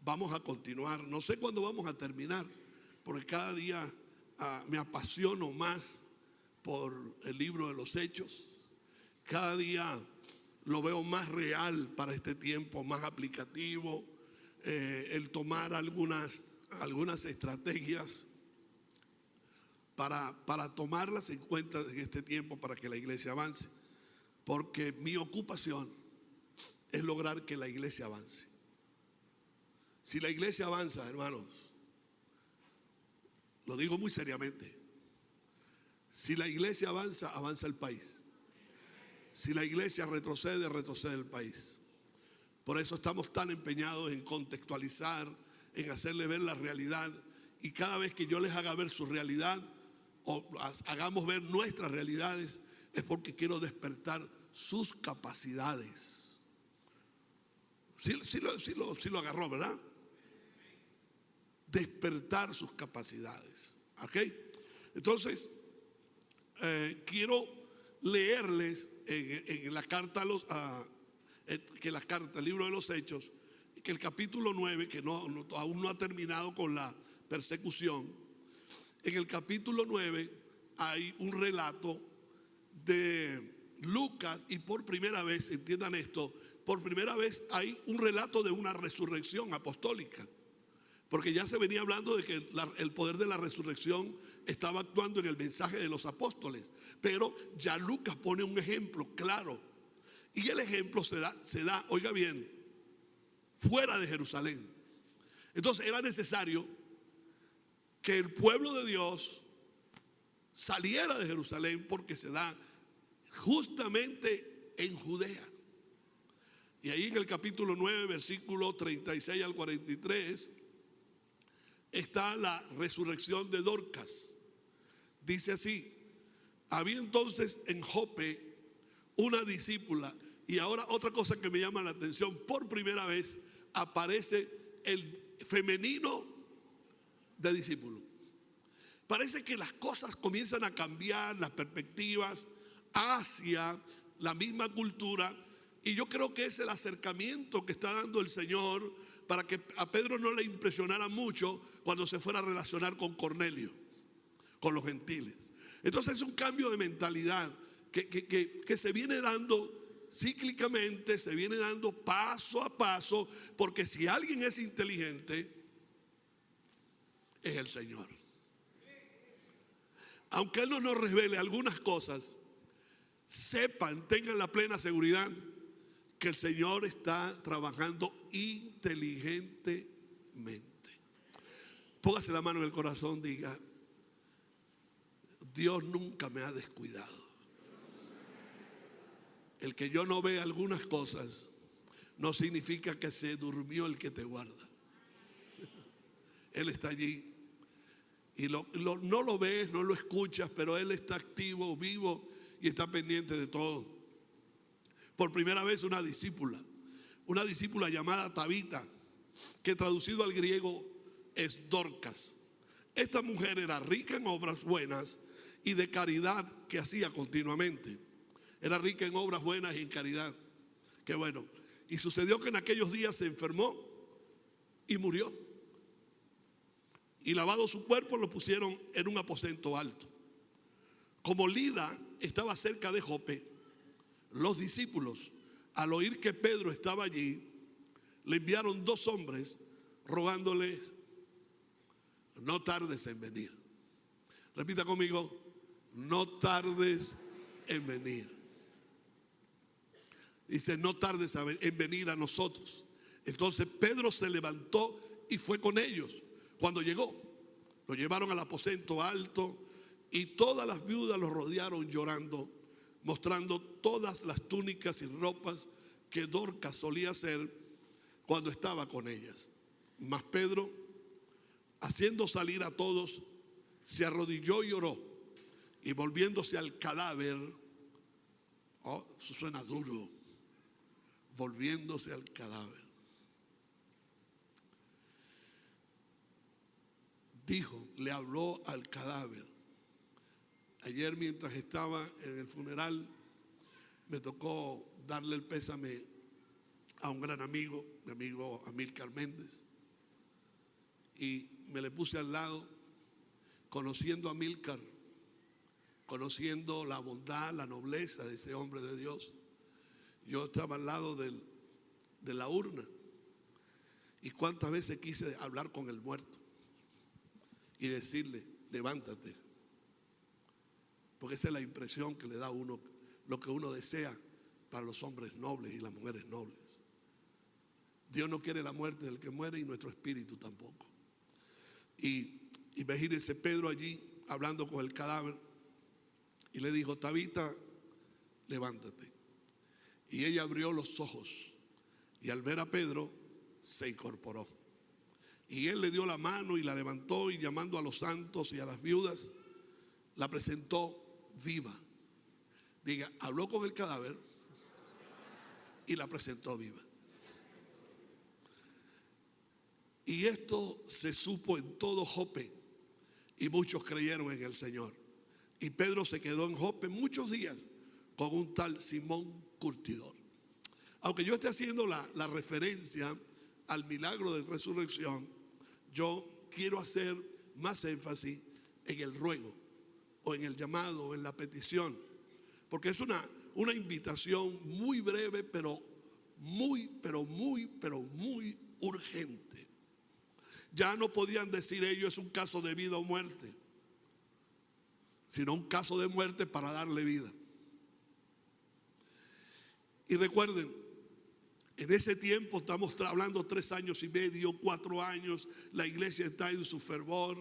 vamos a continuar. No sé cuándo vamos a terminar, porque cada día me apasiono más por el libro de los Hechos. Cada día lo veo más real para este tiempo, más aplicativo. El tomar algunas estrategias para tomarlas en cuenta en este tiempo para que la iglesia avance. Porque mi ocupación es lograr que la iglesia avance. Si la iglesia avanza, hermanos, lo digo muy seriamente, si la iglesia avanza, avanza el país. Si la iglesia retrocede, retrocede el país. Por eso estamos tan empeñados en contextualizar, en hacerle ver la realidad. Y cada vez que yo les haga ver su realidad o hagamos ver nuestras realidades, es porque quiero despertar sus capacidades. Sí lo agarró, ¿verdad? Despertar sus capacidades. ¿Ok? Entonces, quiero leerles en la carta el libro de los Hechos, que el capítulo 9, que aún no ha terminado con la persecución. En el capítulo 9 hay un relato de Lucas, y por primera vez, entiendan esto, por primera vez hay un relato de una resurrección apostólica. Porque ya se venía hablando de que el poder de la resurrección estaba actuando en el mensaje de los apóstoles. Pero ya Lucas pone un ejemplo claro. Y el ejemplo se da, oiga bien, fuera de Jerusalén. Entonces era necesario que el pueblo de Dios saliera de Jerusalén, porque se da justamente en Judea. Y ahí en el capítulo 9, versículo 36 al 43, está la resurrección de Dorcas. Dice así: había entonces en Jope una discípula. Y ahora otra cosa que me llama la atención: por primera vez aparece el femenino de discípulo. Parece que las cosas comienzan a cambiar, las perspectivas hacia la misma cultura. Y yo creo que es el acercamiento que está dando el Señor para que a Pedro no le impresionara mucho cuando se fuera a relacionar con Cornelio, con los gentiles. Entonces es un cambio de mentalidad que se viene dando cíclicamente, se viene dando paso a paso, porque si alguien es inteligente, es el Señor. Aunque Él no nos revele algunas cosas, tengan la plena seguridad que el Señor está trabajando inteligentemente. Póngase la mano en el corazón, diga: Dios nunca me ha descuidado. El que yo no vea algunas cosas no significa que se durmió el que te guarda. Él está allí y no lo ves, no lo escuchas, pero Él está activo, vivo y está pendiente de todo. Por primera vez una discípula llamada Tabita, que traducido al griego es Dorcas. Esta mujer era rica en obras buenas y de caridad que hacía continuamente. Era rica en obras buenas y en caridad. Qué bueno. Y sucedió que en aquellos días se enfermó y murió. Y lavado su cuerpo lo pusieron en un aposento alto. Como Lida estaba cerca de Jope, los discípulos, al oír que Pedro estaba allí, le enviaron 2 hombres rogándoles: no tardes en venir. Repita conmigo: no tardes en venir. Dice: no tardes en venir a nosotros. Entonces Pedro se levantó y fue con ellos. Cuando llegó, lo llevaron al aposento alto y todas las viudas lo rodearon llorando, mostrando todas las túnicas y ropas que Dorcas solía hacer cuando estaba con ellas. Mas Pedro, haciendo salir a todos, se arrodilló y oró, y volviéndose al cadáver, eso suena duro, volviéndose al cadáver, le habló al cadáver. Ayer, mientras estaba en el funeral, me tocó darle el pésame a un gran amigo, mi amigo Amílcar Méndez. y me le puse al lado, conociendo a Amílcar, conociendo la bondad, la nobleza de ese hombre de Dios. Yo estaba al lado de la urna, y cuántas veces quise hablar con el muerto y decirle: levántate, porque esa es la impresión que le da a uno, lo que uno desea para los hombres nobles y las mujeres nobles. Dios no quiere la muerte del que muere, y nuestro espíritu tampoco. Y imagínense Pedro allí hablando con el cadáver, y le dijo: Tabita, levántate. Y ella abrió los ojos, y al ver a Pedro se incorporó. Y él le dio la mano y la levantó, y llamando a los santos y a las viudas, la presentó viva. Diga, habló con el cadáver y la presentó viva. Y esto se supo en todo Jope, y muchos creyeron en el Señor. Y Pedro se quedó en Jope muchos días con un tal Simón Curtidor. Aunque yo esté haciendo la referencia al milagro de resurrección, yo quiero hacer más énfasis en el ruego, o en el llamado, o en la petición, porque es una invitación muy breve, pero muy urgente. Ya no podían decir ellos: es un caso de vida o muerte, sino un caso de muerte para darle vida. Y recuerden, en ese tiempo, estamos hablando 3 años y medio, 4 años, la iglesia está en su fervor.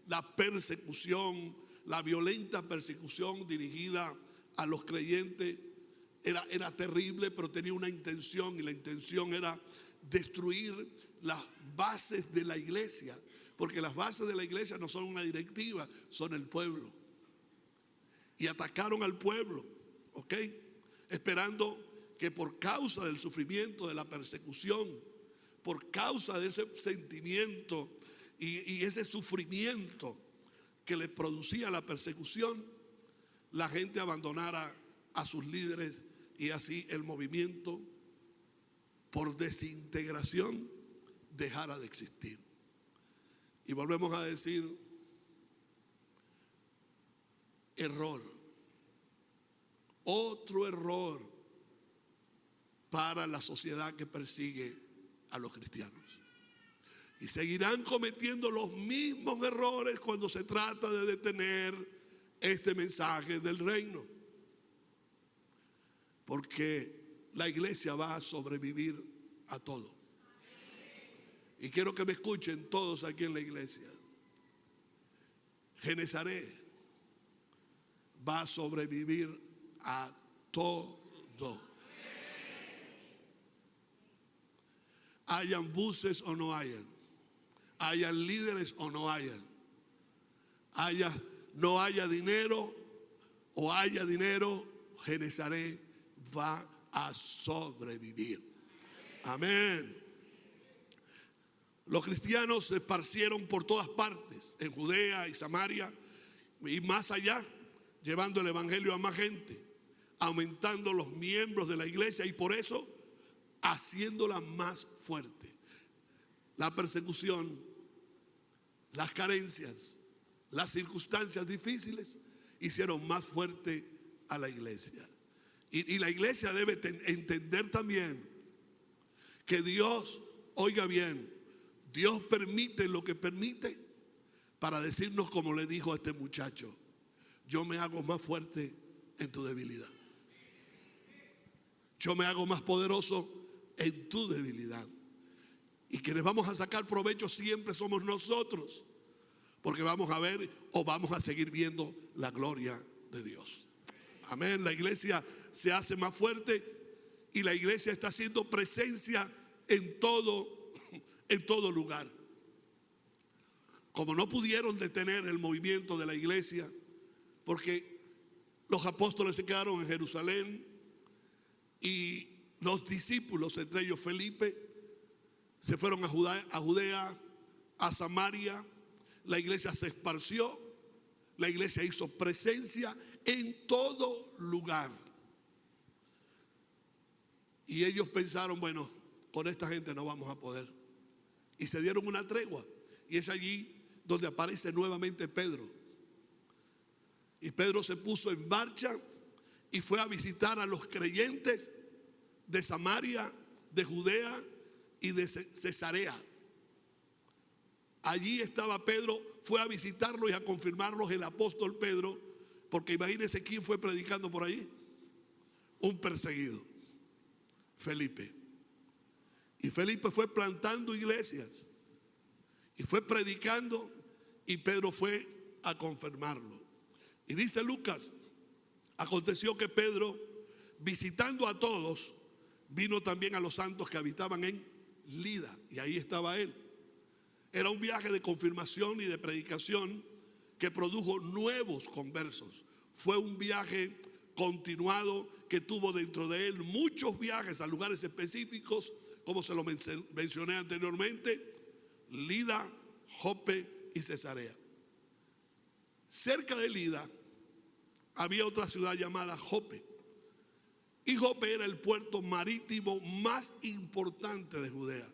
La persecución, la violenta persecución dirigida a los creyentes era terrible, pero tenía una intención, y la intención era destruir las bases de la iglesia, porque las bases de la iglesia no son una directiva, son el pueblo. Y atacaron al pueblo, ¿ok? Esperando que por causa del sufrimiento, de la persecución, por causa de ese sentimiento y ese sufrimiento que le producía la persecución, la gente abandonara a sus líderes, y así el movimiento, por desintegración, dejara de existir. Y volvemos a decir: error, otro error para la sociedad que persigue a los cristianos. Y seguirán cometiendo los mismos errores cuando se trata de detener este mensaje del reino, porque la iglesia va a sobrevivir a todo. Y quiero que me escuchen todos aquí en la iglesia. Genesaret va a sobrevivir a todo. Hayan buses o no hayan líderes o no hayan, no haya dinero o haya dinero, Genesaret va a sobrevivir. Amén. Los cristianos se esparcieron por todas partes, en Judea y Samaria y más allá, llevando el evangelio a más gente, aumentando los miembros de la iglesia, y por eso haciéndola más fuerte. La persecución, las carencias, las circunstancias difíciles hicieron más fuerte a la iglesia. Y la iglesia debe entender también que Dios, oiga bien, Dios permite lo que permite para decirnos, como le dijo a este muchacho: yo me hago más fuerte en tu debilidad. Yo me hago más poderoso en tu debilidad. Y quienes vamos a sacar provecho siempre somos nosotros, porque vamos a ver o vamos a seguir viendo la gloria de Dios. Amén. La iglesia se hace más fuerte, y la iglesia está haciendo presencia en todo lugar. Como no pudieron detener el movimiento de la iglesia, porque los apóstoles se quedaron en Jerusalén, y los discípulos, entre ellos Felipe, se fueron a Judea, a Samaria. La iglesia se esparció, la iglesia hizo presencia en todo lugar. Y ellos pensaron: bueno, con esta gente no vamos a poder. Y se dieron una tregua. Y es allí donde aparece nuevamente Pedro. Y Pedro se puso en marcha y fue a visitar a los creyentes de Samaria, de Judea y de Cesarea. Allí estaba Pedro, fue a visitarlos y a confirmarlos el apóstol Pedro, porque imagínense quién fue predicando por allí. Un perseguido, Felipe. Y Felipe fue plantando iglesias y fue predicando, y Pedro fue a confirmarlo. Y dice Lucas, aconteció que Pedro, visitando a todos, vino también a los santos que habitaban en Lida, y ahí estaba él. Era un viaje de confirmación y de predicación que produjo nuevos conversos. Fue un viaje continuado que tuvo dentro de él muchos viajes a lugares específicos, como se lo mencioné anteriormente: Lida, Jope y Cesarea. Cerca de Lida había otra ciudad llamada Jope. Y Jope era el puerto marítimo más importante de Judea,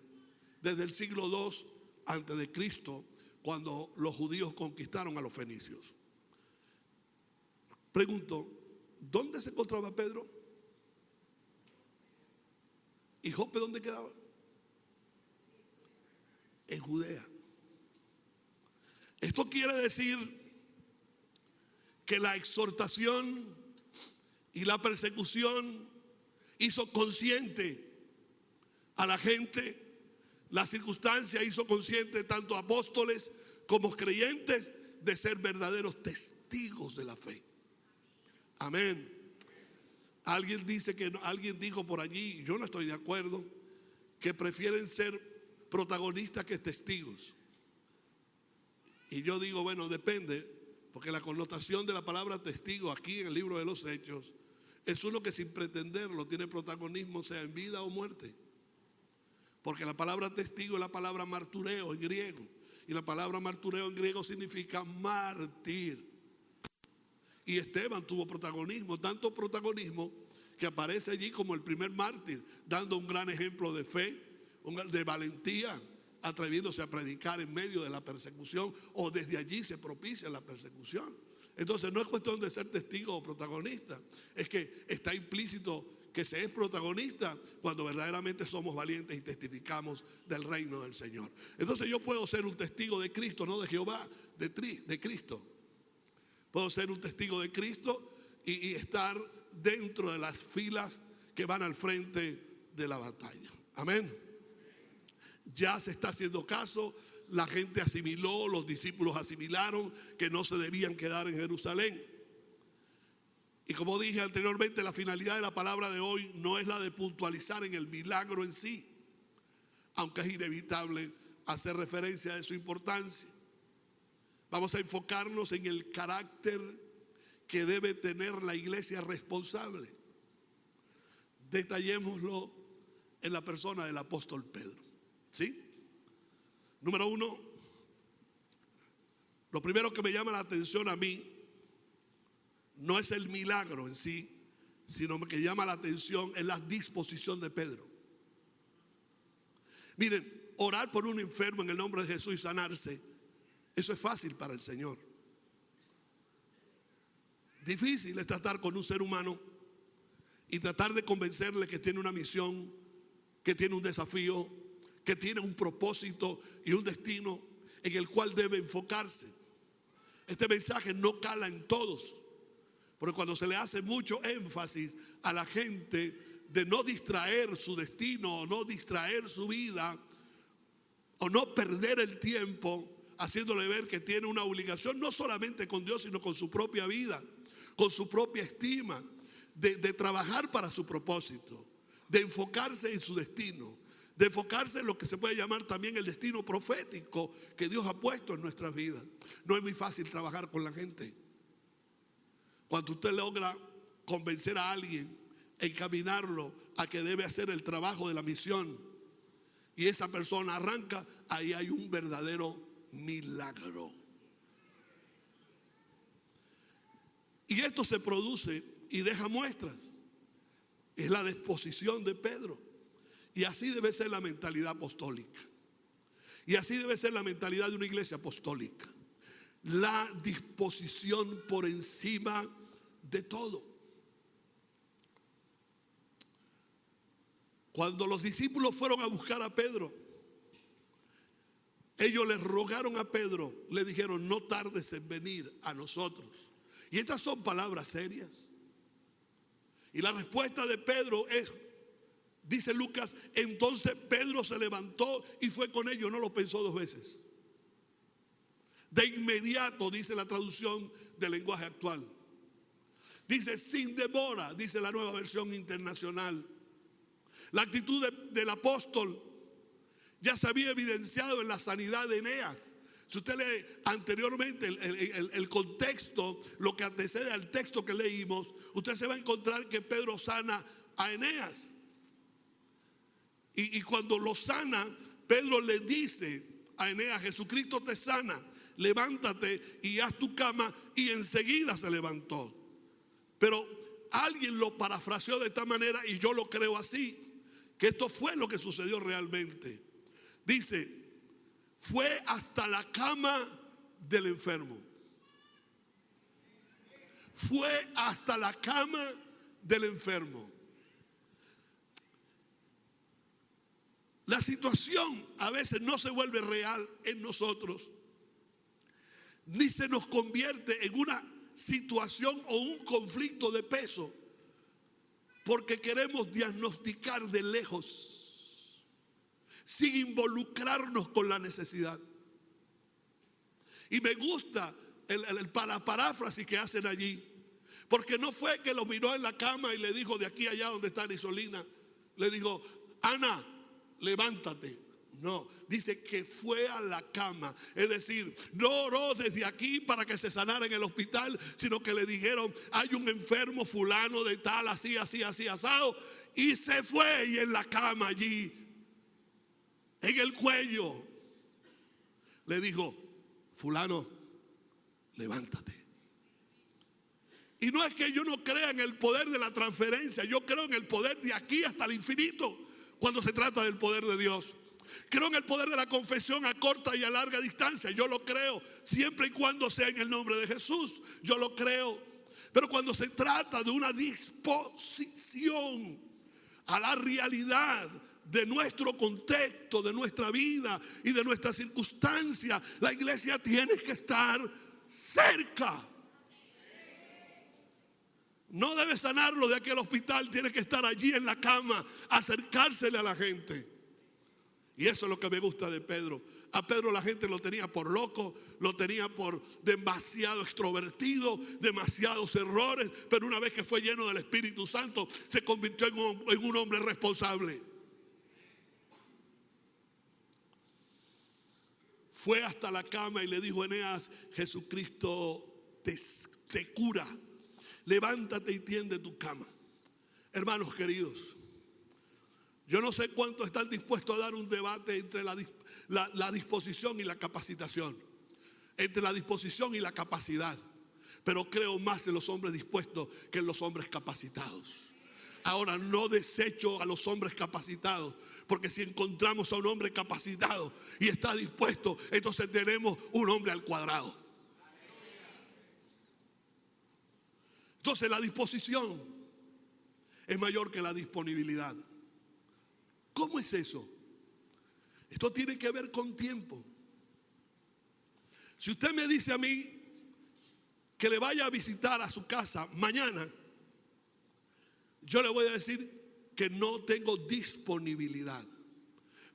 desde el siglo II antes de Cristo, cuando los judíos conquistaron a los fenicios. Pregunto, ¿dónde se encontraba Pedro? ¿Y Jope dónde quedaba? En Judea. Esto quiere decir que la exhortación y la persecución hizo consciente a la gente, la circunstancia hizo consciente tanto a apóstoles como creyentes de ser verdaderos testigos de la fe. Amén. Alguien dijo por allí, yo no estoy de acuerdo, que prefieren ser protagonistas que testigos. Y yo digo, bueno, depende, porque la connotación de la palabra testigo aquí en el libro de los Hechos es uno que sin pretenderlo tiene protagonismo, sea en vida o muerte. Porque la palabra testigo es la palabra martureo en griego, y la palabra martureo en griego significa mártir. Y Esteban tuvo protagonismo, tanto protagonismo que aparece allí como el primer mártir, dando un gran ejemplo de fe, de valentía, atreviéndose a predicar en medio de la persecución, o desde allí se propicia la persecución. Entonces no es cuestión de ser testigo o protagonista, es que está implícito que se es protagonista cuando verdaderamente somos valientes y testificamos del reino del Señor. Entonces yo puedo ser un testigo de Cristo, no de Jehová, de Cristo. Puedo ser un testigo de Cristo y estar dentro de las filas que van al frente de la batalla. Amén. Ya se está haciendo caso, la gente asimiló, los discípulos asimilaron que no se debían quedar en Jerusalén. Y como dije anteriormente, la finalidad de la palabra de hoy no es la de puntualizar en el milagro en sí, aunque es inevitable hacer referencia de su importancia. Vamos a enfocarnos en el carácter que debe tener la iglesia responsable. Detallémoslo en la persona del apóstol Pedro. ¿Sí? Número uno, lo primero que me llama la atención a mí no es el milagro en sí, sino que llama la atención es la disposición de Pedro. Miren, orar por un enfermo en el nombre de Jesús y sanarse, eso es fácil para el Señor. Difícil es tratar con un ser humano y tratar de convencerle que tiene una misión, que tiene un desafío, que tiene un propósito y un destino en el cual debe enfocarse. Este mensaje no cala en todos, porque cuando se le hace mucho énfasis a la gente de no distraer su destino, o no distraer su vida, o no perder el tiempo, haciéndole ver que tiene una obligación no solamente con Dios, sino con su propia vida, con su propia estima, de trabajar para su propósito, de enfocarse en su destino, de enfocarse en lo que se puede llamar también el destino profético que Dios ha puesto en nuestras vidas. No es muy fácil trabajar con la gente. Cuando usted logra convencer a alguien, encaminarlo a que debe hacer el trabajo de la misión, y esa persona arranca, ahí hay un verdadero milagro. Y esto se produce y deja muestras. Es la disposición de Pedro. Y así debe ser la mentalidad apostólica. Y así debe ser la mentalidad de una iglesia apostólica. La disposición por encima de todo. Cuando los discípulos fueron a buscar a Pedro, ellos le rogaron a Pedro, le dijeron: no tardes en venir a nosotros. Y estas son palabras serias. Y la respuesta de Pedro es, dice Lucas, entonces Pedro se levantó y fue con ellos, no lo pensó dos veces. De inmediato, dice la traducción del lenguaje actual. Dice sin demora, dice la Nueva Versión Internacional. La actitud del apóstol ya se había evidenciado en la sanidad de Eneas. Si usted lee anteriormente el contexto, lo que antecede al texto que leímos, usted se va a encontrar que Pedro sana a Eneas. Y cuando lo sana, Pedro le dice a Eneas: Jesucristo te sana, levántate y haz tu cama. Y enseguida se levantó. Pero alguien lo parafraseó de esta manera, y yo lo creo así, que esto fue lo que sucedió realmente. Dice: fue hasta la cama del enfermo. Fue hasta la cama del enfermo. La situación a veces no se vuelve real en nosotros, ni se nos convierte en una situación o un conflicto de peso, porque queremos diagnosticar de lejos, sin involucrarnos con la necesidad. Y me gusta el paráfrasis que hacen allí, porque no fue que lo miró en la cama y le dijo de aquí a allá donde está Isolina, le dijo: Ana, levántate. No, dice que fue a la cama. Es decir, no oró desde aquí para que se sanara en el hospital, sino que le dijeron: hay un enfermo fulano de tal, así, así, así, asado. Y se fue, y en la cama allí, en el cuello, le dijo: fulano, levántate. Y no es que yo no crea en el poder de la transferencia, yo creo en el poder de aquí hasta el infinito cuando se trata del poder de Dios. Creo en el poder de la confesión a corta y a larga distancia. Yo lo creo, siempre y cuando sea en el nombre de Jesús. Yo lo creo. Pero cuando se trata de una disposición a la realidad de nuestro contexto, de nuestra vida y de nuestras circunstancias, la iglesia tiene que estar cerca. No debe sanarlo de aquel hospital, tiene que estar allí en la cama, acercársele a la gente. Y eso es lo que me gusta de Pedro. A Pedro la gente lo tenía por loco, lo tenía por demasiado extrovertido, demasiados errores, pero una vez que fue lleno del Espíritu Santo, se convirtió en un hombre responsable. Fue hasta la cama y le dijo a Eneas: Jesucristo te cura, levántate y tiende tu cama. Hermanos queridos, yo no sé cuántos están dispuestos a dar un debate entre la disposición y la capacitación, entre la disposición y la capacidad, pero creo más en los hombres dispuestos que en los hombres capacitados. Ahora, no desecho a los hombres capacitados, porque si encontramos a un hombre capacitado y está dispuesto, entonces tenemos un hombre al cuadrado. Entonces la disposición es mayor que la disponibilidad. ¿Cómo es eso? Esto tiene que ver con tiempo. Si usted me dice a mí que le vaya a visitar a su casa mañana, yo le voy a decir que no tengo disponibilidad,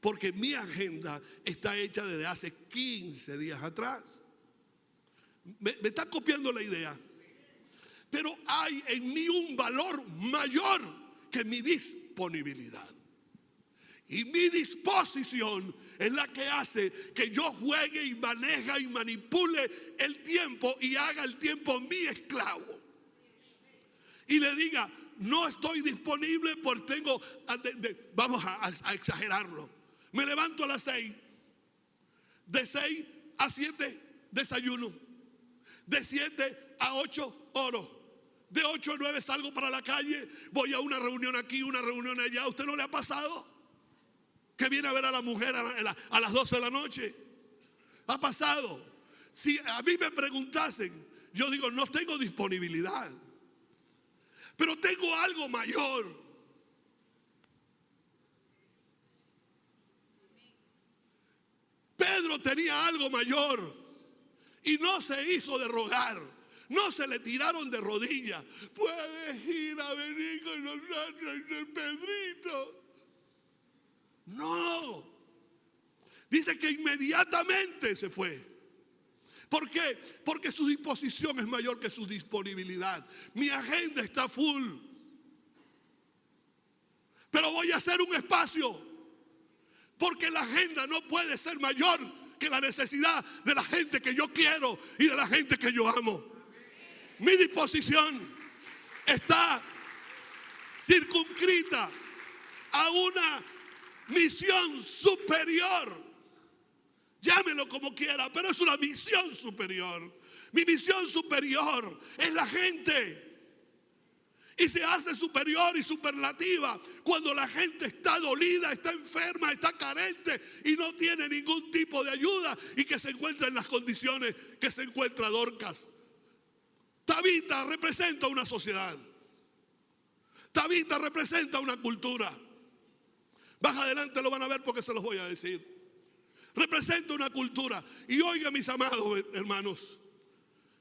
porque mi agenda está hecha desde hace 15 días atrás. ¿Me está copiando la idea? Pero hay en mí un valor mayor que mi disponibilidad. Y mi disposición es la que hace que yo juegue y maneje y manipule el tiempo y haga el tiempo mi esclavo. Y le diga: no estoy disponible porque tengo, vamos a exagerarlo. Me levanto a las 6. De 6 a 7 desayuno. De 7 a 8 oro. De 8 a 9 salgo para la calle. Voy a una reunión aquí, una reunión allá. ¿A usted no le ha pasado? que viene a ver a la mujer a las 12 de la noche. Ha pasado. Si a mí me preguntasen, yo digo, no tengo disponibilidad, pero tengo algo mayor. Pedro tenía algo mayor y no se hizo de rogar, no se le tiraron de rodillas. Puedes ir a venir con nosotros, Pedrito. No. Dice que inmediatamente se fue. ¿Por qué? Porque su disposición es mayor que su disponibilidad. Mi agenda está full, pero voy a hacer un espacio, porque la agenda no puede ser mayor que la necesidad de la gente que yo quiero y de la gente que yo amo. Mi disposición está circunscrita a una misión superior. Llámelo como quiera, pero es una misión superior. Mi misión superior es la gente. Y se hace superior y superlativa cuando la gente está dolida, está enferma, está carente y no tiene ningún tipo de ayuda, y que se encuentra en las condiciones que se encuentra Dorcas. Tabita representa una sociedad. Tabita representa una cultura. Más adelante lo van a ver porque se los voy a decir. Representa una cultura. Y oiga, mis amados hermanos,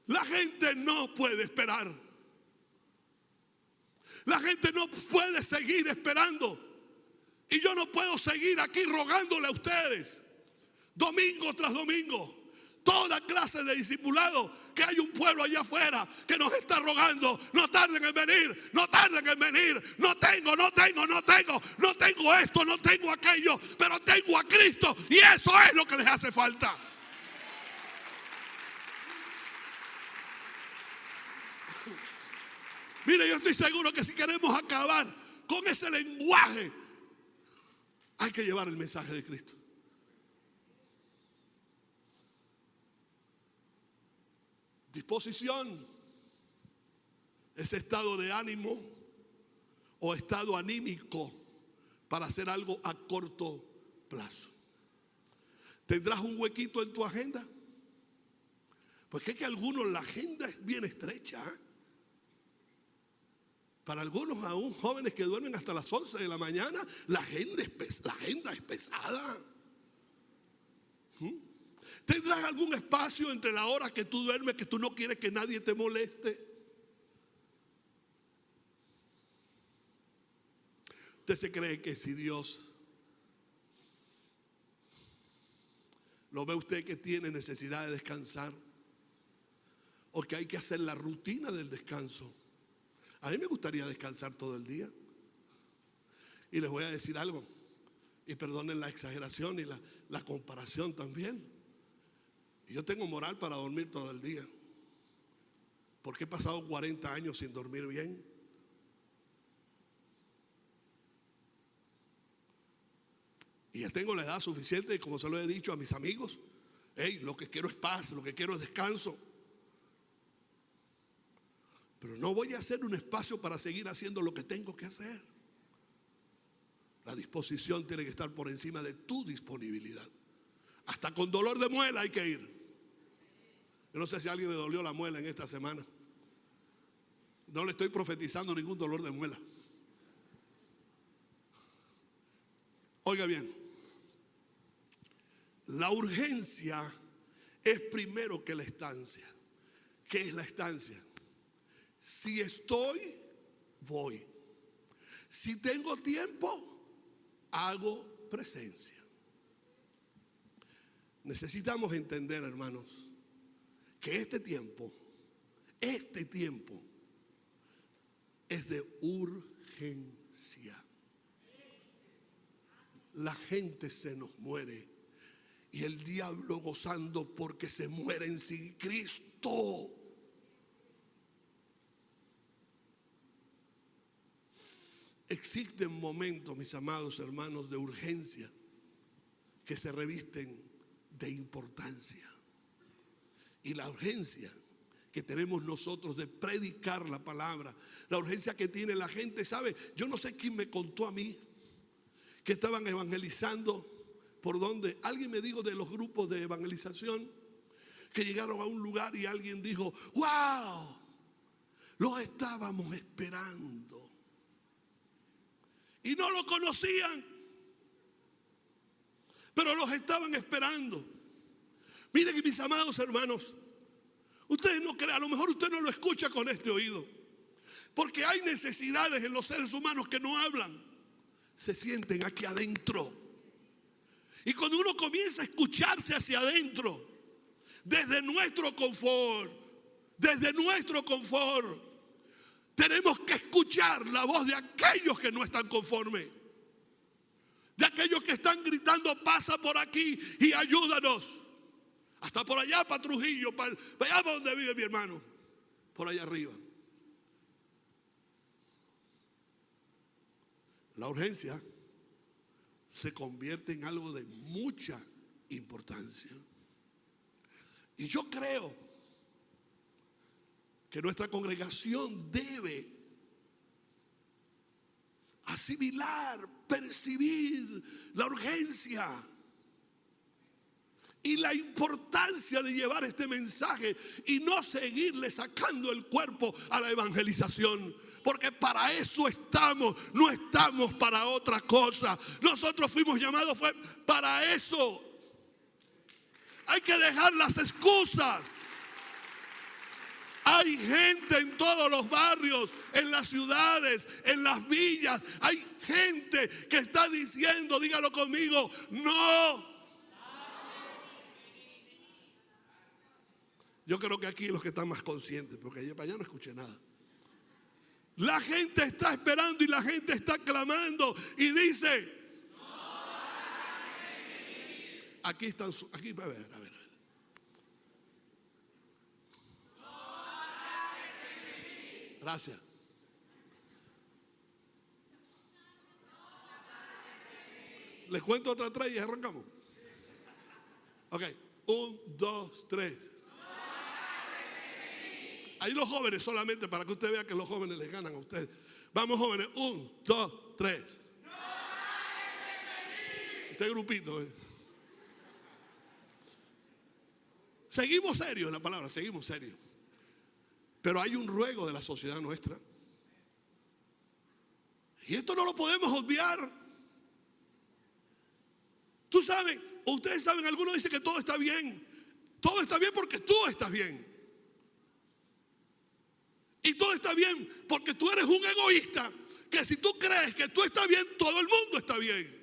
la gente no puede esperar. La gente no puede seguir esperando. Y yo no puedo seguir aquí rogándole a ustedes, domingo tras domingo, toda clase de discipulado, que hay un pueblo allá afuera que nos está rogando: no tarden en venir, no tarden en venir. No tengo esto, no tengo aquello, pero tengo a Cristo, y eso es lo que les hace falta. Mire, yo estoy seguro que si queremos acabar con ese lenguaje, hay que llevar el mensaje de Cristo. Disposición, ese estado de ánimo o estado anímico para hacer algo a corto plazo. ¿Tendrás un huequito en tu agenda? Porque es que algunos la agenda es bien estrecha, ¿eh? Para algunos, aún jóvenes que duermen hasta las 11 de la mañana, la agenda es pesada. ¿Tendrás algún espacio entre la hora que tú duermes que tú no quieres que nadie te moleste? ¿Usted se cree que si Dios lo ve usted que tiene necesidad de descansar, o que hay que hacer la rutina del descanso? A mí me gustaría descansar todo el día. Y les voy a decir algo, y perdonen la exageración y la comparación también. Yo tengo moral para dormir todo el día, porque he pasado 40 años sin dormir bien. Y ya tengo la edad suficiente, y como se lo he dicho a mis amigos, lo que quiero es paz, lo que quiero es descanso. Pero no voy a hacer un espacio para seguir haciendo lo que tengo que hacer. La disposición tiene que estar por encima de tu disponibilidad. Hasta con dolor de muela hay que ir. Yo no sé si a alguien le dolió la muela en esta semana. No le estoy profetizando ningún dolor de muela. Oiga bien, la urgencia es primero que la estancia. ¿Qué es la estancia? Si estoy, voy. Si tengo tiempo, hago presencia. Necesitamos entender, hermanos, que este tiempo es de urgencia. La gente se nos muere y el diablo gozando porque se mueren sin Cristo. Existen momentos, mis amados hermanos, de urgencia que se revisten de importancia. Y la urgencia que tenemos nosotros de predicar la palabra, la urgencia que tiene la gente, ¿sabe? Yo no sé quién me contó a mí que estaban evangelizando. ¿Por dónde? Alguien me dijo de los grupos de evangelización que llegaron a un lugar y alguien dijo: ¡wow! Los estábamos esperando. Y no lo conocían, pero los estaban esperando. Miren, mis amados hermanos, ustedes no crean, a lo mejor usted no lo escucha con este oído, porque hay necesidades en los seres humanos que no hablan, se sienten aquí adentro. Y cuando uno comienza a escucharse hacia adentro, desde nuestro confort, tenemos que escuchar la voz de aquellos que no están conformes, de aquellos que están gritando: pasa por aquí y ayúdanos. Hasta por allá para Trujillo, para allá donde vive mi hermano, por allá arriba. La urgencia se convierte en algo de mucha importancia. Y yo creo que nuestra congregación debe asimilar, percibir la urgencia y la importancia de llevar este mensaje y no seguirle sacando el cuerpo a la evangelización. Porque para eso estamos, no estamos para otra cosa. Nosotros fuimos llamados para eso. Hay que dejar las excusas. Hay gente en todos los barrios, en las ciudades, en las villas. Hay gente que está diciendo, dígalo conmigo, no. Yo creo que aquí los que están más conscientes, porque allá para allá no escuché nada. La gente está esperando y la gente está clamando y dice: aquí están, aquí, a ver. Gracias. Les cuento otra tres y arrancamos. Ok, 1, 2, 3. Ahí los jóvenes, solamente para que usted vea que los jóvenes les ganan a ustedes. Vamos, jóvenes, 1, 2, 3. Este grupito. Seguimos serios en la palabra, seguimos serios. Pero hay un ruego de la sociedad nuestra. Y esto no lo podemos obviar. Tú sabes, ustedes saben, algunos dicen que todo está bien. Todo está bien porque tú estás bien. Y todo está bien porque tú eres un egoísta, que si tú crees que tú estás bien, todo el mundo está bien.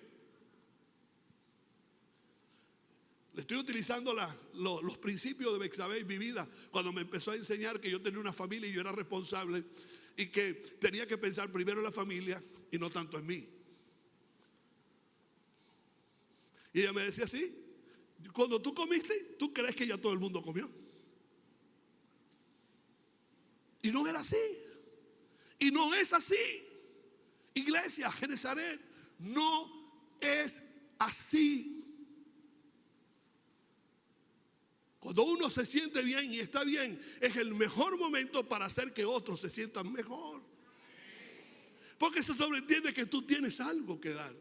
Le estoy utilizando los principios de Bexabé y mi vida cuando me empezó a enseñar que yo tenía una familia y yo era responsable y que tenía que pensar primero en la familia y no tanto en mí. Y ella me decía así: cuando tú comiste, tú crees que ya todo el mundo comió. Y no era así. Y no es así. Iglesia, Genesaret, no es así. Cuando uno se siente bien y está bien, es el mejor momento para hacer que otros se sientan mejor. Porque eso sobreentiende que tú tienes algo que dar.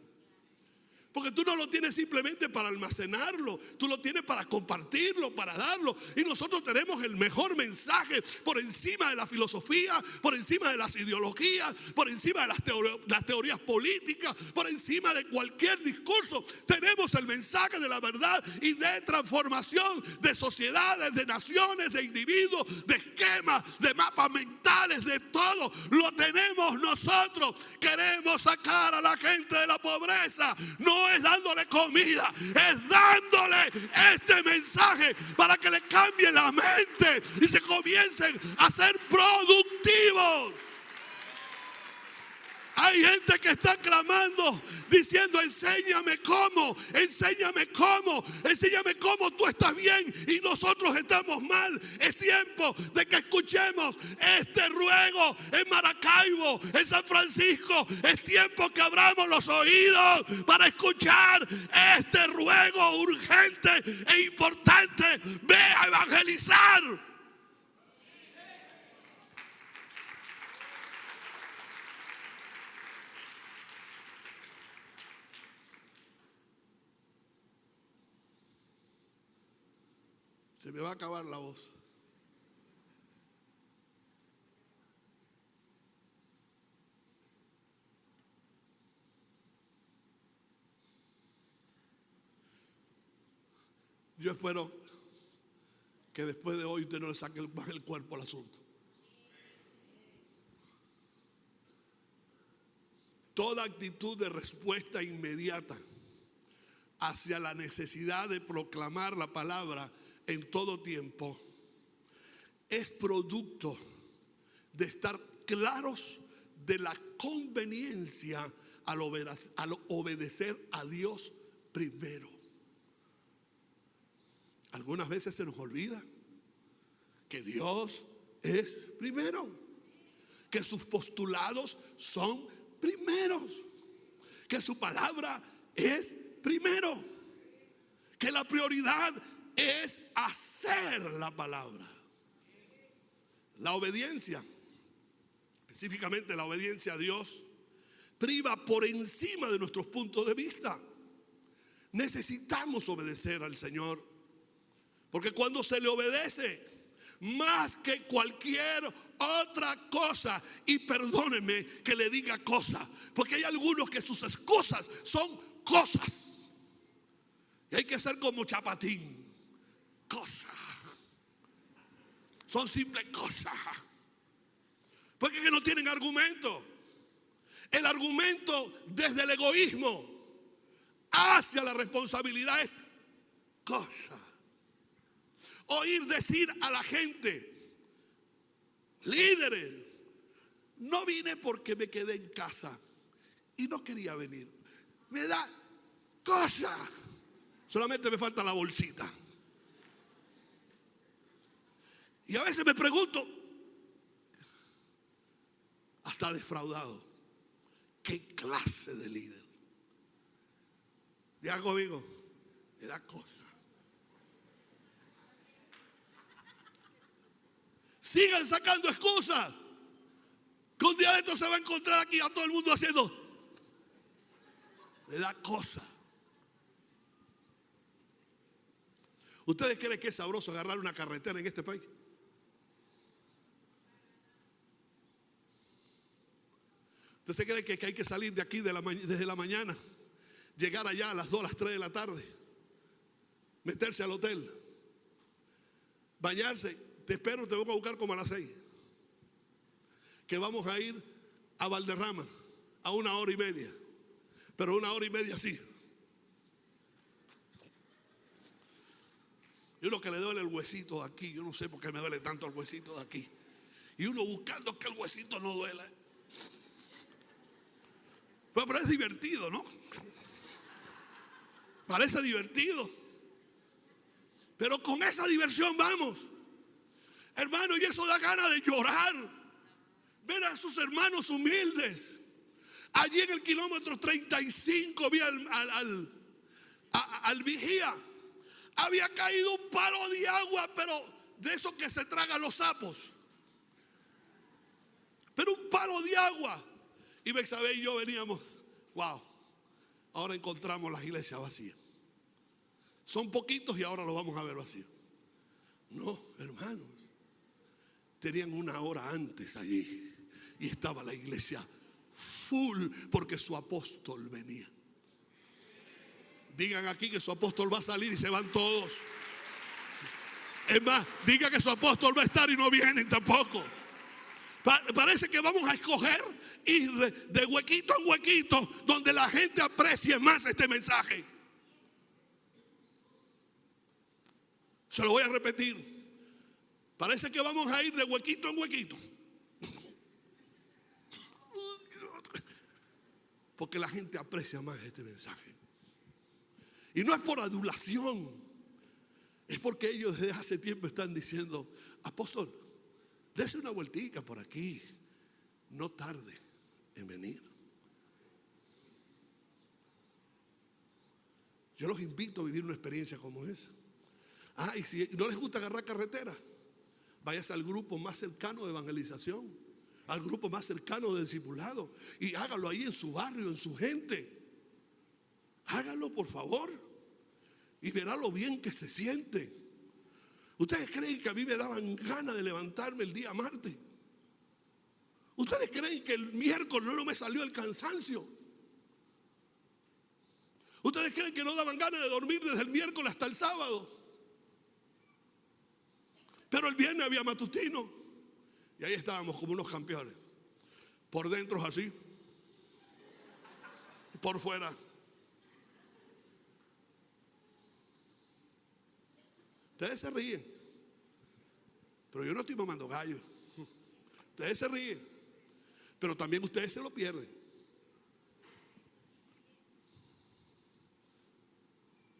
Porque tú no lo tienes simplemente para almacenarlo, tú lo tienes para compartirlo, para darlo. Y nosotros tenemos el mejor mensaje por encima de la filosofía, por encima de las ideologías, por encima de las teorías políticas, por encima de cualquier discurso. Tenemos el mensaje de la verdad y de transformación de sociedades, de naciones, de individuos, de esquemas, de mapas mentales, de todo. Lo tenemos nosotros. Queremos sacar a la gente de la pobreza. No es dándole comida, es dándole este mensaje para que le cambie la mente y se comiencen a ser productivos. Hay gente que está clamando, diciendo: enséñame cómo tú estás bien y nosotros estamos mal. Es tiempo de que escuchemos este ruego en Maracaibo, en San Francisco. Es tiempo que abramos los oídos para escuchar este ruego urgente e importante. Ve a evangelizar. Se me va a acabar la voz. Yo espero que después de hoy usted no le saque más el cuerpo al asunto. Toda actitud de respuesta inmediata hacia la necesidad de proclamar la palabra en todo tiempo es producto de estar claros de la conveniencia al obedecer a Dios primero. Algunas veces se nos olvida que Dios es primero, que sus postulados son primeros, que su palabra es primero, que la prioridad es hacer la palabra. La obediencia, específicamente la obediencia a Dios, priva por encima de nuestros puntos de vista. Necesitamos obedecer al Señor, porque cuando se le obedece más que cualquier otra cosa, y perdónenme que le diga cosa, porque hay algunos que sus excusas son cosas, y hay que ser como Chapatín, cosa, son simples cosas, porque que no tienen argumento. El argumento desde el egoísmo hacia la responsabilidad es cosa. Oír decir a la gente, líderes, no vine porque me quedé en casa y no quería venir, me da cosa, solamente me falta la bolsita. Y a veces me pregunto, hasta defraudado, ¿qué clase de líder? Diga conmigo, me da cosa. Sigan sacando excusas, que un día de esto se va a encontrar aquí a todo el mundo haciendo, le da cosa. ¿Ustedes creen que es sabroso agarrar una carretera en este país? ¿Ustedes creen que hay que salir de aquí desde la mañana, llegar allá a las 2, a las 3 de la tarde, meterse al hotel, bañarse? Te espero, te voy a buscar como a las 6. Que vamos a ir a Valderrama a 1 hora y media. Pero 1 hora y media sí. Y uno que le duele el huesito de aquí. Yo no sé por qué me duele tanto el huesito de aquí. Y uno buscando que el huesito no duela. Pero es divertido, ¿no? Parece divertido. Pero con esa diversión vamos. Hermano, y eso da ganas de llorar. Ver a sus hermanos humildes. Allí en el kilómetro 35 vi al vigía. Había caído un palo de agua, pero de esos que se tragan los sapos. Pero un palo de agua. Y Bexabé y yo veníamos, wow, ahora encontramos las iglesias vacías. Son poquitos y ahora los vamos a ver vacíos. No, hermanos. Tenían 1 hora antes allí y estaba la iglesia full porque su apóstol venía. Digan aquí que su apóstol va a salir y se van todos. Es más, diga que su apóstol va a estar y no vienen tampoco. Parece que vamos a escoger ir de huequito en huequito donde la gente aprecie más este mensaje. Se lo voy a repetir. Parece que vamos a ir de huequito en huequito. Porque la gente aprecia más este mensaje. Y no es por adulación. Es porque ellos desde hace tiempo están diciendo, apóstol, dése una vueltica por aquí. No tarde en venir. Yo los invito a vivir una experiencia como esa. Y si no les gusta agarrar carretera, váyase al grupo más cercano de evangelización, al grupo más cercano de discipulado, y hágalo ahí en su barrio, en su gente. Hágalo, por favor, y verá lo bien que se siente. ¿Ustedes creen que a mí me daban ganas de levantarme el día martes? ¿Ustedes creen que el miércoles no me salió el cansancio? ¿Ustedes creen que no daban ganas de dormir desde el miércoles hasta el sábado? Pero el viernes había matutino y ahí estábamos como unos campeones. Por dentro así, por fuera. Ustedes se ríen, pero yo no estoy mamando gallo. Ustedes se ríen, pero también ustedes se lo pierden.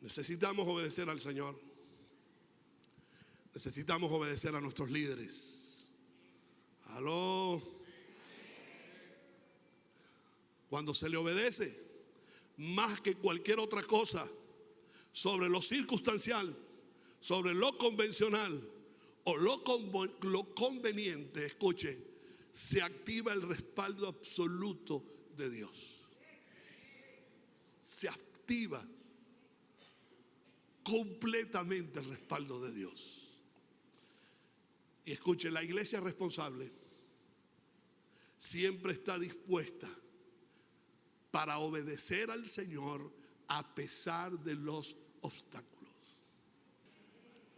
Necesitamos obedecer al Señor. Necesitamos obedecer a nuestros líderes. Aló. Cuando se le obedece, más que cualquier otra cosa, sobre lo circunstancial, sobre lo convencional o lo conveniente, escuche, se activa el respaldo absoluto de Dios. Se activa completamente el respaldo de Dios. Y escuche, la iglesia responsable siempre está dispuesta para obedecer al Señor a pesar de los obstáculos.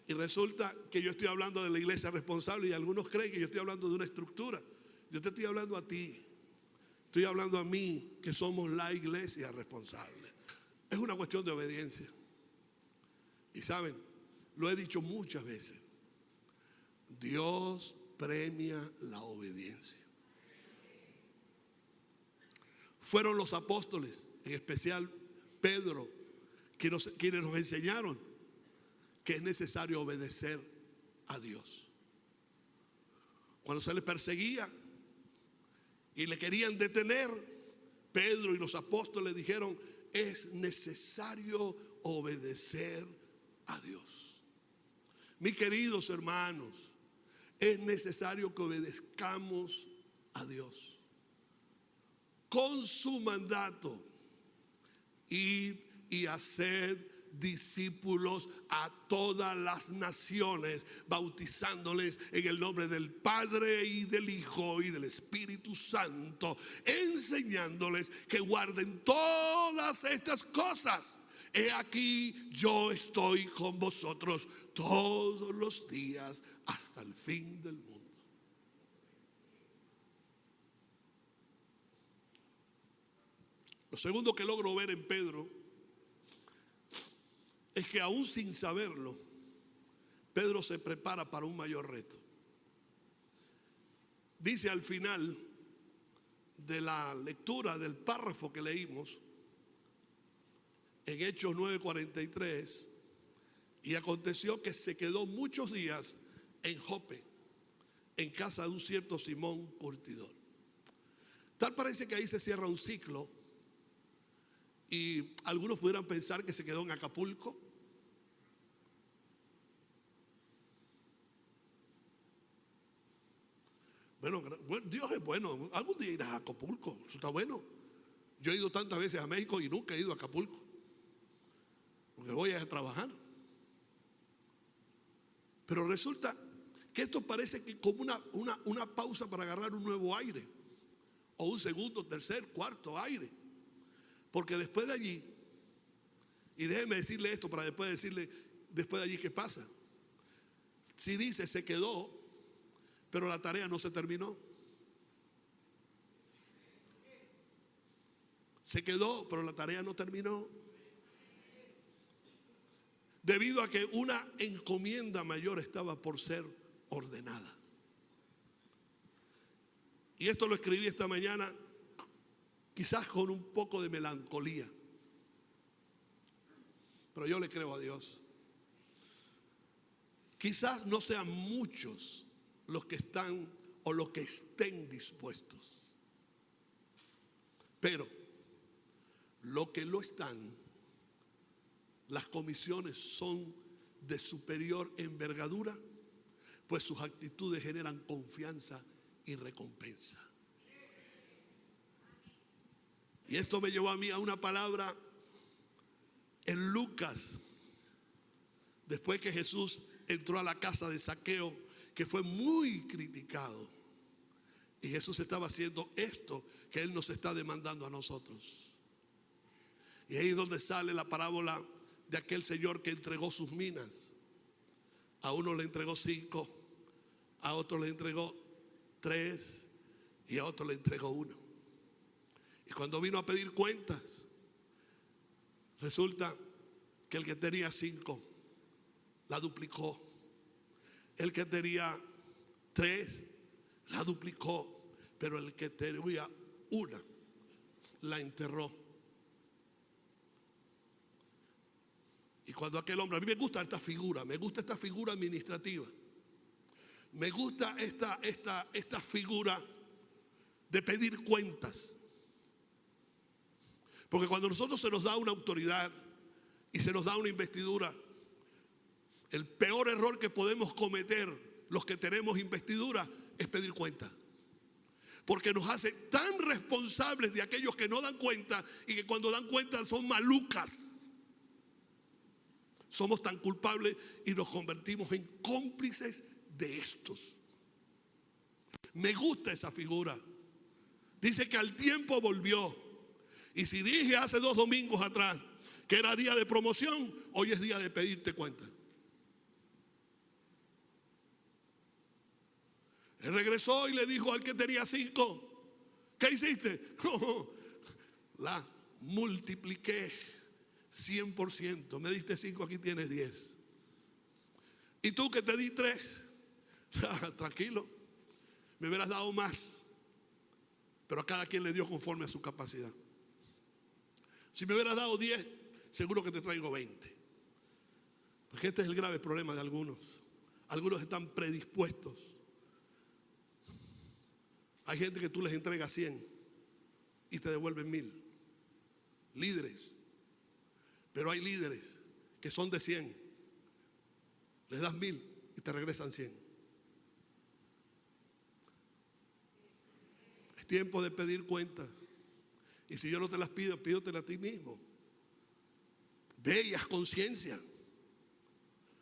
Y resulta que yo estoy hablando de la iglesia responsable y algunos creen que yo estoy hablando de una estructura. Yo te estoy hablando a ti, estoy hablando a mí, que somos la iglesia responsable. Es una cuestión de obediencia. Y saben, lo he dicho muchas veces, Dios premia la obediencia. Fueron los apóstoles, en especial Pedro, quienes nos enseñaron que es necesario obedecer a Dios. Cuando se les perseguía y le querían detener, Pedro y los apóstoles dijeron: es necesario obedecer a Dios. Mis queridos hermanos, es necesario que obedezcamos a Dios con su mandato, ir y hacer discípulos a todas las naciones, bautizándoles en el nombre del Padre y del Hijo y del Espíritu Santo, enseñándoles que guarden todas estas cosas. He aquí, yo estoy con vosotros todos los días hasta el fin del mundo. Lo segundo que logro ver en Pedro es que aún sin saberlo, Pedro se prepara para un mayor reto. Dice al final de la lectura del párrafo que leímos, en Hechos 9:43, y aconteció que se quedó muchos días en Jope, en casa de un cierto Simón curtidor. Tal parece que ahí se cierra un ciclo, y algunos pudieran pensar que se quedó en Acapulco. Bueno, Dios es bueno. Algún día irás a Acapulco, eso está bueno. Yo he ido tantas veces a México y nunca he ido a Acapulco, porque voy a trabajar. Pero resulta que esto parece que como una pausa para agarrar un nuevo aire, o un segundo, tercer, cuarto aire. Porque después de allí, y déjeme decirle esto para después decirle después de allí qué pasa. Si dice se quedó, pero la tarea no se terminó. Se quedó, pero la tarea no terminó. Debido a que una encomienda mayor estaba por ser ordenada. Y esto lo escribí esta mañana, quizás con un poco de melancolía, pero yo le creo a Dios. Quizás no sean muchos los que están o los que estén dispuestos, pero los que lo están, las comisiones son de superior envergadura, pues sus actitudes generan confianza y recompensa. Y esto me llevó a mí a una palabra en Lucas, después que Jesús entró a la casa de Zaqueo, que fue muy criticado. Y Jesús estaba haciendo esto que Él nos está demandando a nosotros. Y ahí es donde sale la parábola de aquel señor que entregó sus minas. A uno le entregó 5, a otro le entregó 3 y a otro le entregó 1. Y cuando vino a pedir cuentas, resulta que el que tenía 5 la duplicó. El que tenía 3 la duplicó, pero el que tenía 1 la enterró. Y cuando aquel hombre, a mí me gusta esta figura administrativa. Me gusta esta figura de pedir cuentas. Porque cuando a nosotros se nos da una autoridad y se nos da una investidura, el peor error que podemos cometer los que tenemos investidura es pedir cuentas. Porque nos hace tan responsables de aquellos que no dan cuenta y que cuando dan cuenta son malucas. Somos tan culpables y nos convertimos en cómplices de estos. Me gusta esa figura. Dice que al tiempo volvió. Y si dije hace 2 domingos atrás que era día de promoción, hoy es día de pedirte cuenta. Él regresó y le dijo al que tenía 5, ¿qué hiciste? La multipliqué 100%. Me diste 5, aquí tienes 10. Y tú que te di 3, tranquilo, me hubieras dado más. Pero a cada quien le dio conforme a su capacidad. Si me hubieras dado 10, seguro que te traigo 20. Porque este es el grave problema de algunos. Algunos están predispuestos. Hay gente que tú les entregas 100 y te devuelven 1000. Líderes. Pero hay líderes que son de 100. Les das 1000 y te regresan 100. Es tiempo de pedir cuentas. Y si yo no te las pido, pídotelas a ti mismo. Ve y haz conciencia.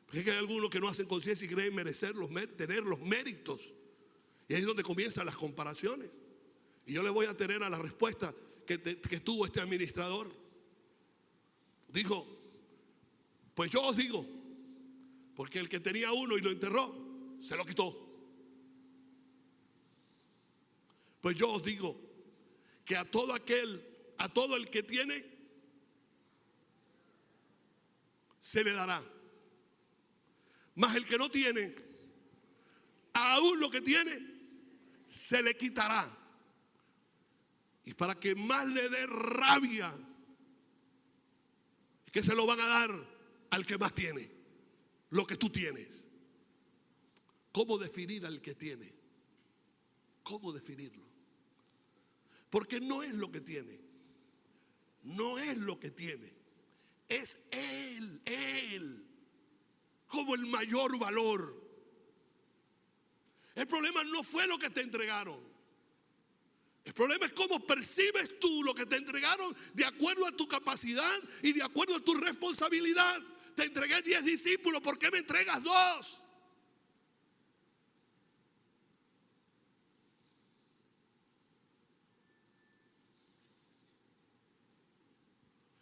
Porque es que hay algunos que no hacen conciencia y creen merecer tener los méritos. Y ahí es donde comienzan las comparaciones. Y yo le voy a tener a la respuesta que tuvo este administrador. Dijo, pues yo os digo, porque el que tenía 1 y lo enterró, se lo quitó. Pues yo os digo que a todo el que tiene, se le dará. Mas el que no tiene, aún lo que tiene, se le quitará. Y para que más le dé rabia, que se lo van a dar al que más tiene, lo que tú tienes. ¿Cómo definir al que tiene? ¿Cómo definirlo? Porque no es lo que tiene, no es lo que tiene, es Él, como el mayor valor. El problema no fue lo que te entregaron. El problema es cómo percibes tú lo que te entregaron de acuerdo a tu capacidad y de acuerdo a tu responsabilidad. Te entregué 10 discípulos, ¿por qué me entregas 2?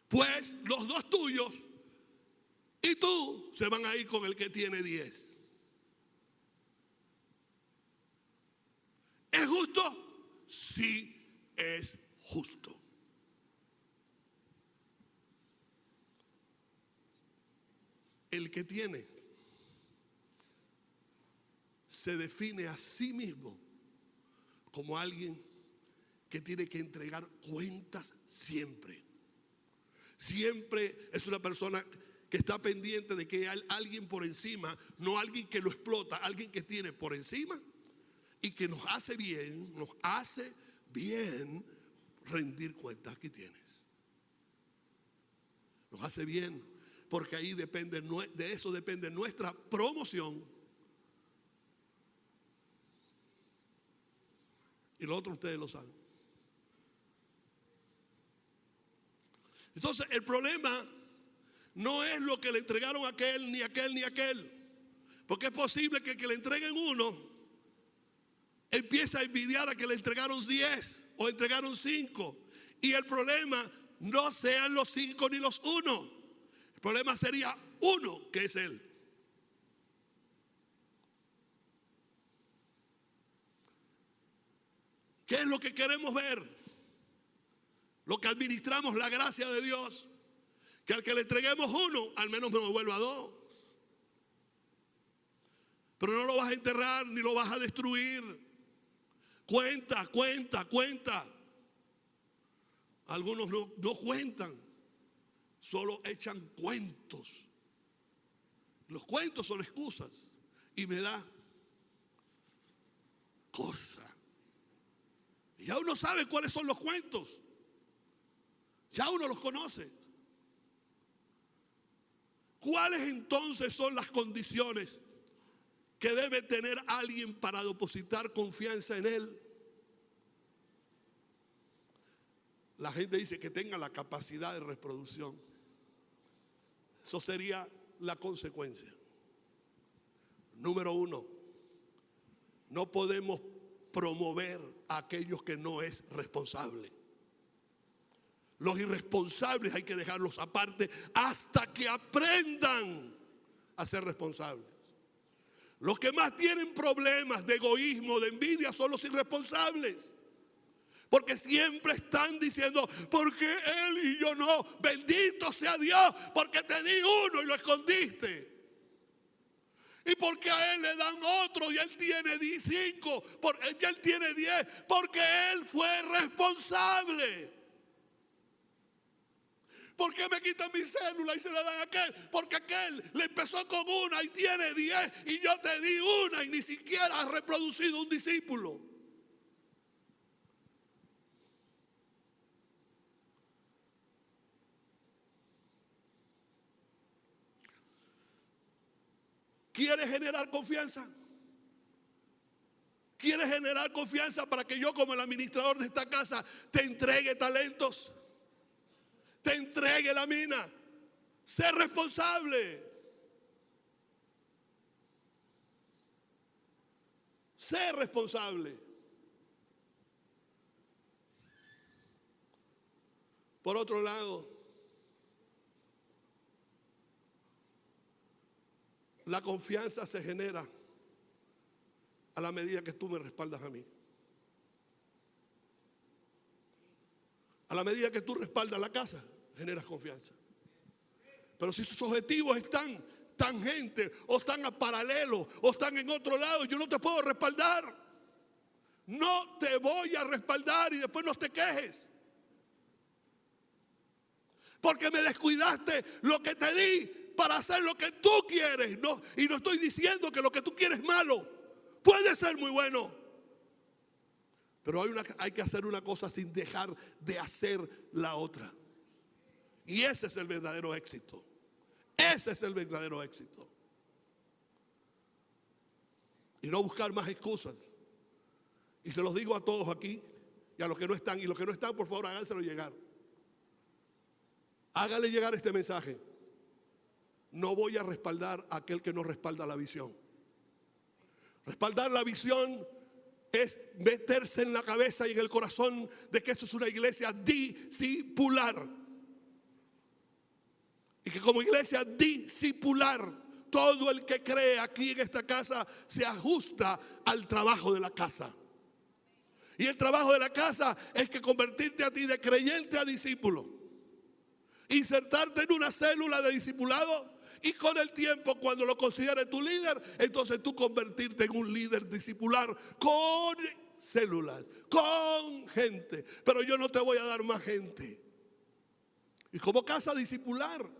Pues los 2 tuyos y tú se van a ir con el que tiene 10. ¿Es justo? Sí, es justo. El que tiene se define a sí mismo como alguien que tiene que entregar cuentas siempre. Siempre es una persona que está pendiente de que hay alguien por encima, no alguien que lo explota, alguien que tiene por encima y que nos hace bien rendir cuentas. Aquí tienes. Nos hace bien, porque ahí de eso depende nuestra promoción. Y lo otro ustedes lo saben. Entonces el problema no es lo que le entregaron a aquel, ni aquel, ni aquel. Porque es posible que le entreguen uno empiece a envidiar a que le entregaron 10 o entregaron 5. Y el problema no sean los 5 ni los 1. El problema sería uno, que es él. ¿Qué es lo que queremos ver? Lo que administramos la gracia de Dios. Que al que le entreguemos 1, al menos me lo vuelva 2. Pero no lo vas a enterrar ni lo vas a destruir. Cuenta. Algunos no cuentan, solo echan cuentos. Los cuentos son excusas y me da cosa. Y ya uno sabe cuáles son los cuentos. Ya uno los conoce. ¿Cuáles entonces son las condiciones que debe tener alguien para depositar confianza en él? La gente dice que tenga la capacidad de reproducción. Eso sería la consecuencia. Número 1, no podemos promover a aquellos que no es responsable. Los irresponsables hay que dejarlos aparte hasta que aprendan a ser responsables. Los que más tienen problemas de egoísmo, de envidia, son los irresponsables. Porque siempre están diciendo, ¿por qué él y yo no? Bendito sea Dios, porque te di 1 y lo escondiste. Y porque a él le dan otro y él tiene 5, y él tiene 10, porque él fue responsable. ¿Por qué me quitan mi célula y se la dan a aquel? Porque aquel le empezó con 1 y tiene 10 y yo te di 1 y ni siquiera has reproducido un discípulo. ¿Quieres generar confianza? ¿Quieres generar confianza para que yo, como el administrador de esta casa, te entregue talentos? Te entregue la mina. Sé responsable. Sé responsable. Por otro lado, la confianza se genera a la medida que tú me respaldas a mí. A la medida que tú respaldas la casa, generas confianza. Pero si tus objetivos están tangentes o están a paralelo o están en otro lado, yo no te puedo respaldar. No te voy a respaldar y después no te quejes. Porque me descuidaste lo que te di para hacer lo que tú quieres. No, y no estoy diciendo que lo que tú quieres es malo. Puede ser muy bueno. Pero hay que hacer una cosa sin dejar de hacer la otra. Y ese es el verdadero éxito. Ese es el verdadero éxito. Y no buscar más excusas. Y se los digo a todos aquí y a los que no están. Y los que no están, por favor, háganselo llegar. Hágale llegar este mensaje. No voy a respaldar a aquel que no respalda la visión. Respaldar la visión es meterse en la cabeza y en el corazón de que esto es una iglesia discipular. Y que como iglesia discipular, todo el que cree aquí en esta casa se ajusta al trabajo de la casa. Y el trabajo de la casa es que convertirte a ti de creyente a discípulo. Insertarte en una célula de discipulado. Y con el tiempo, cuando lo consideres tu líder, entonces tú convertirte en un líder discipular con células, con gente. Pero yo no te voy a dar más gente. Y como casa discipular,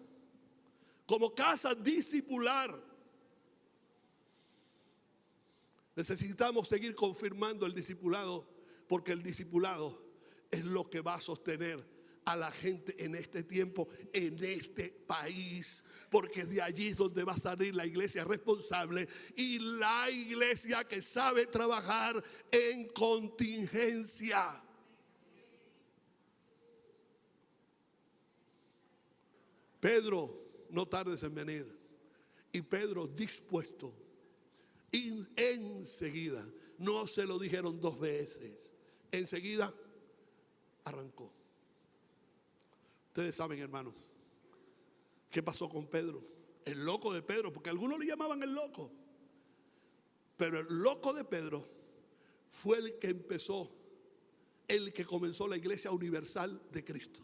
necesitamos seguir confirmando el discipulado, porque el discipulado es lo que va a sostener a la gente en este tiempo, en este país. Porque de allí es donde va a salir la iglesia responsable y la iglesia que sabe trabajar en contingencia. Pedro, no tardes en venir. Y Pedro dispuesto enseguida. No se lo dijeron 2 veces. Enseguida arrancó. Ustedes saben, hermanos, ¿qué pasó con Pedro? El loco de Pedro, porque algunos le llamaban el loco. Pero el loco de Pedro fue el que empezó, el que comenzó la Iglesia Universal de Cristo.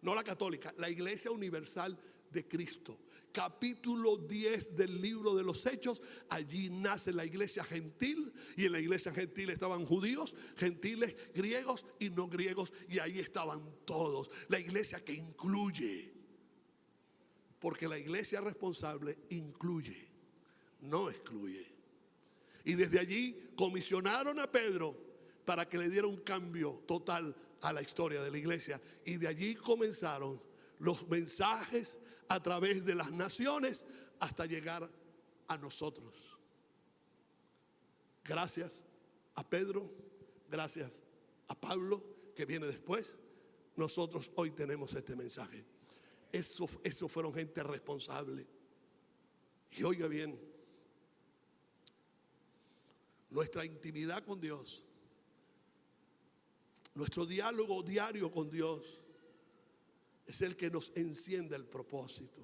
No la católica, la Iglesia Universal de Cristo. Capítulo 10 del libro de los Hechos, allí nace la iglesia gentil, y en la iglesia gentil estaban judíos, gentiles, griegos y no griegos, y ahí estaban todos. La iglesia que incluye, porque la iglesia responsable incluye, no excluye. Y desde allí comisionaron a Pedro para que le diera un cambio total a la historia de la iglesia, y de allí comenzaron los mensajes a través de las naciones hasta llegar a nosotros. Gracias a Pedro, gracias a Pablo, que viene después, nosotros hoy tenemos este mensaje. Eso fueron gente responsable. Y oiga bien, nuestra intimidad con Dios, nuestro diálogo diario con Dios, es el que nos enciende el propósito.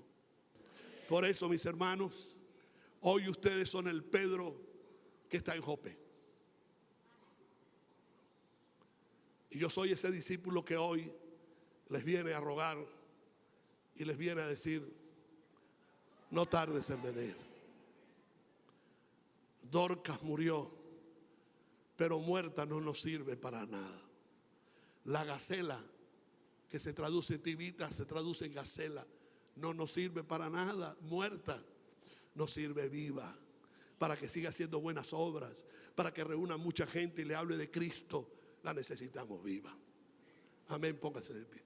Por eso, mis hermanos, hoy ustedes son el Pedro que está en Jope. Y yo soy ese discípulo que hoy les viene a rogar y les viene a decir: no tardes en venir. Dorcas murió, pero muerta no nos sirve para nada. La gacela, que se traduce tibita, se traduce en gacela, no nos sirve para nada, muerta. Nos sirve viva, para que siga haciendo buenas obras, para que reúna mucha gente y le hable de Cristo. La necesitamos viva. Amén, póngase de pie.